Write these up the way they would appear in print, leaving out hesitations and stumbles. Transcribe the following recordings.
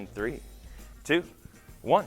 in 3, 2, 1.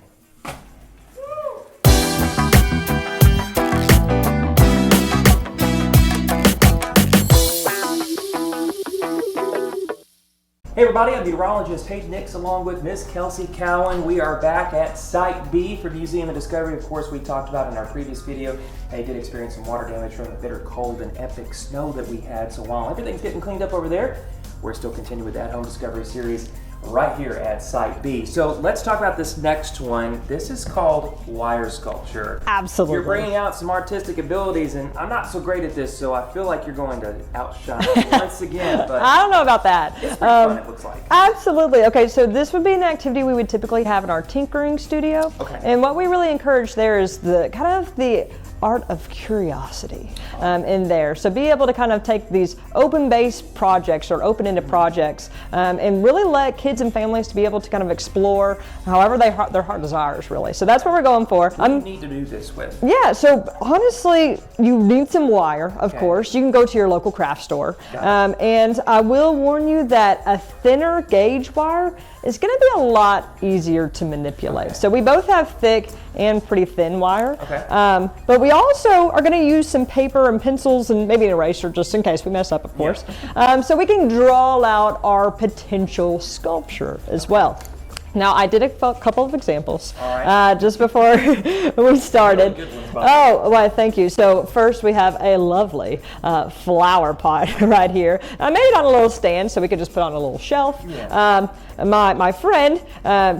Hey everybody, I'm meteorologist Paige Nix along with Miss Kelsey Cowan. We are back at Site B for Museum of Discovery. Of course, we talked about in our previous video, they did experience some water damage from the bitter cold and epic snow that we had. So while everything's getting cleaned up over there, we're still continuing with that home discovery series right here at Site B. So let's talk about this next one. This is called wire sculpture. Absolutely. You're bringing out some artistic abilities, and I'm not so great at this, so I feel like you're going to outshine me once again. But I don't know about that. It's pretty fun, it looks like. Absolutely. Okay, so this would be an activity we would typically have in our tinkering studio. Okay. And what we really encourage there is the kind of the art of curiosity in there. So be able to kind of take these open-based projects or open-ended projects and really let kids and families to be able to kind of explore however their heart desires, really. So that's what we're going for. What do you need to do this with? Yeah, so honestly, you need some wire, of course. You can go to your local craft store. And I will warn you that a thinner gauge wire is going to be a lot easier to manipulate. Okay. So we both have thick and pretty thin wire. Okay. But we also are going to use some paper and pencils and maybe an eraser just in case we mess up, of course. Yeah. So we can draw out our potential sculpture as well. Now, I did a couple of examples just before we started. Really good ones, oh, well, thank you. So first we have a lovely flower pot right here. I made it on a little stand so we could just put on a little shelf. Yeah. My friend,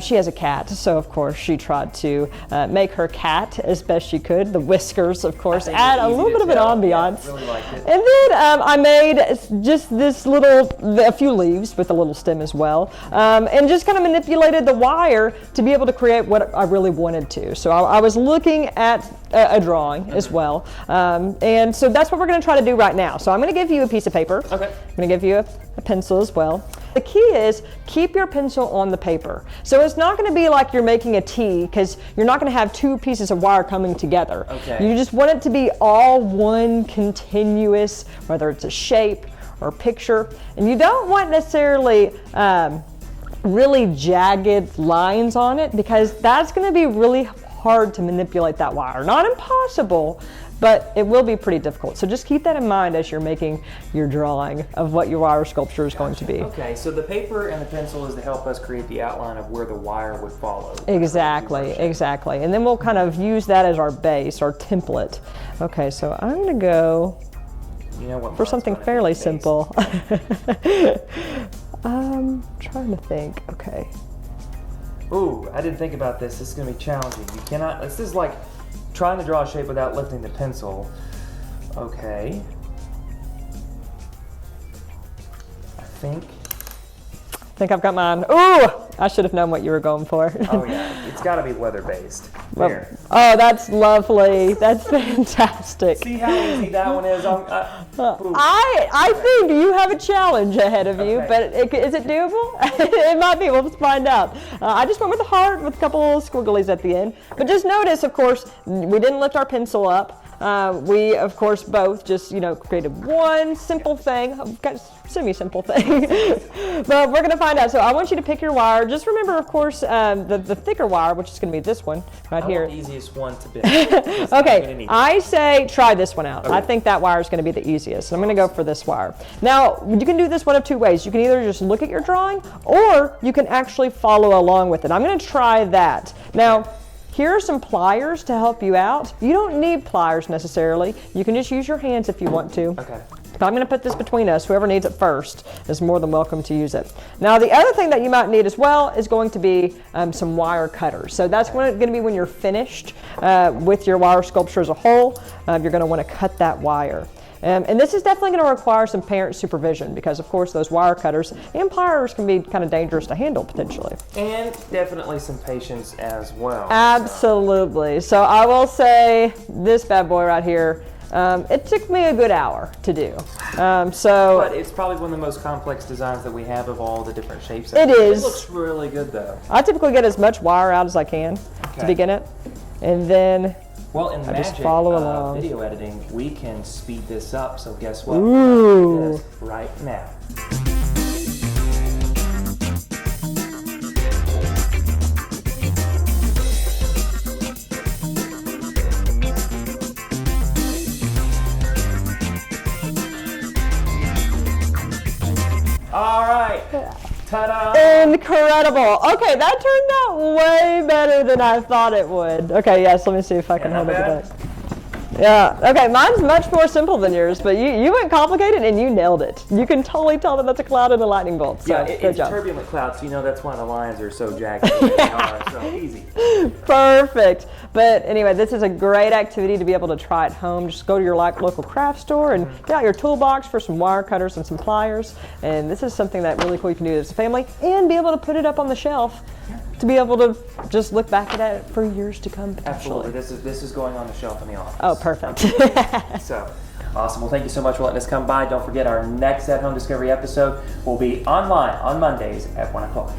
she has a cat, so of course she tried to make her cat as best she could. The whiskers, of course, add a little bit of an ambiance. Yeah, really liked it. And then I made just this a few leaves with a little stem as well, and just kind of manipulated the wire to be able to create what I really wanted to. So I was looking at a drawing as well, and so that's what we're going to try to do right now. So I'm going to give you a piece of paper. Okay. I'm going to give you a pencil as well. The key is keep your pencil on the paper. So it's not going to be like you're making a T, because you're not going to have two pieces of wire coming together. Okay. You just want it to be all one continuous, whether it's a shape or picture. And you don't want necessarily really jagged lines on it, because that's going to be really hard to manipulate that wire. Not impossible, but it will be pretty difficult. So just keep that in mind as you're making your drawing of what your wire sculpture is going to be. Okay, so the paper and the pencil is to help us create the outline of where the wire would follow. Exactly, exactly. And then we'll kind of use that as our base, our template. Okay, so I'm going to go for something fairly simple. Trying to think. Okay. Ooh, I didn't think about this. This is going to be challenging. You cannot, this is like trying to draw a shape without lifting the pencil. Okay. I think I've got mine. Ooh, I should have known what you were going for. Oh yeah, it's got to be weather-based. There. Oh, that's lovely. That's fantastic. See how easy that one is? I think you have a challenge ahead of you, but is it doable? It might be. We'll find out. I just went with the heart with a couple of squigglies at the end. But just notice, of course, we didn't lift our pencil up. We, of course, both just, created one simple thing, semi-simple thing, but we're going to find out. So I want you to pick your wire. Just remember, of course, the thicker wire, which is going to be this one right here. The easiest one to pick. Okay, I say try this one out. Okay. I think that wire is going to be the easiest. So I'm going to go for this wire. Now, you can do this one of two ways. You can either just look at your drawing, or you can actually follow along with it. I'm going to try that. Now, here are some pliers to help you out. You don't need pliers necessarily. You can just use your hands if you want to. Okay. But I'm going to put this between us. Whoever needs it first is more than welcome to use it. Now, the other thing that you might need as well is going to be some wire cutters. So that's going to be when you're finished with your wire sculpture as a whole. You're going to want to cut that wire. And this is definitely going to require some parent supervision, because, of course, those wire cutters and pliers can be kind of dangerous to handle potentially. And definitely some patience as well. Absolutely. So I will say this bad boy right here, it took me a good hour to do. But it's probably one of the most complex designs that we have of all the different shapes. It is. It looks really good, though. I typically get as much wire out as I can to begin it. And then well, in the magic of video editing, we can speed this up. So guess what? Ooh. We're gonna do this right now. Ta-da! Incredible. Okay, that turned out way better than I thought it would. Okay, yes, let me see if I can hold it back. Yeah, okay, mine's much more simple than yours, but you went complicated and you nailed it. You can totally tell that that's a cloud and a lightning bolt, so Yeah, good it's job. turbulent clouds, so you know that's why the lines are so jagged. They are, so easy. Perfect. But anyway, this is a great activity to be able to try at home. Just go to your local craft store and get out your toolbox for some wire cutters and some pliers. And this is something that really cool you can do as a family and be able to put it up on the shelf to be able to just look back at it for years to come potentially. Absolutely. This is going on the shelf in the office. Oh, perfect. So, awesome. Well, thank you so much for letting us come by. Don't forget our next At Home Discovery episode will be online on Mondays at 1 o'clock.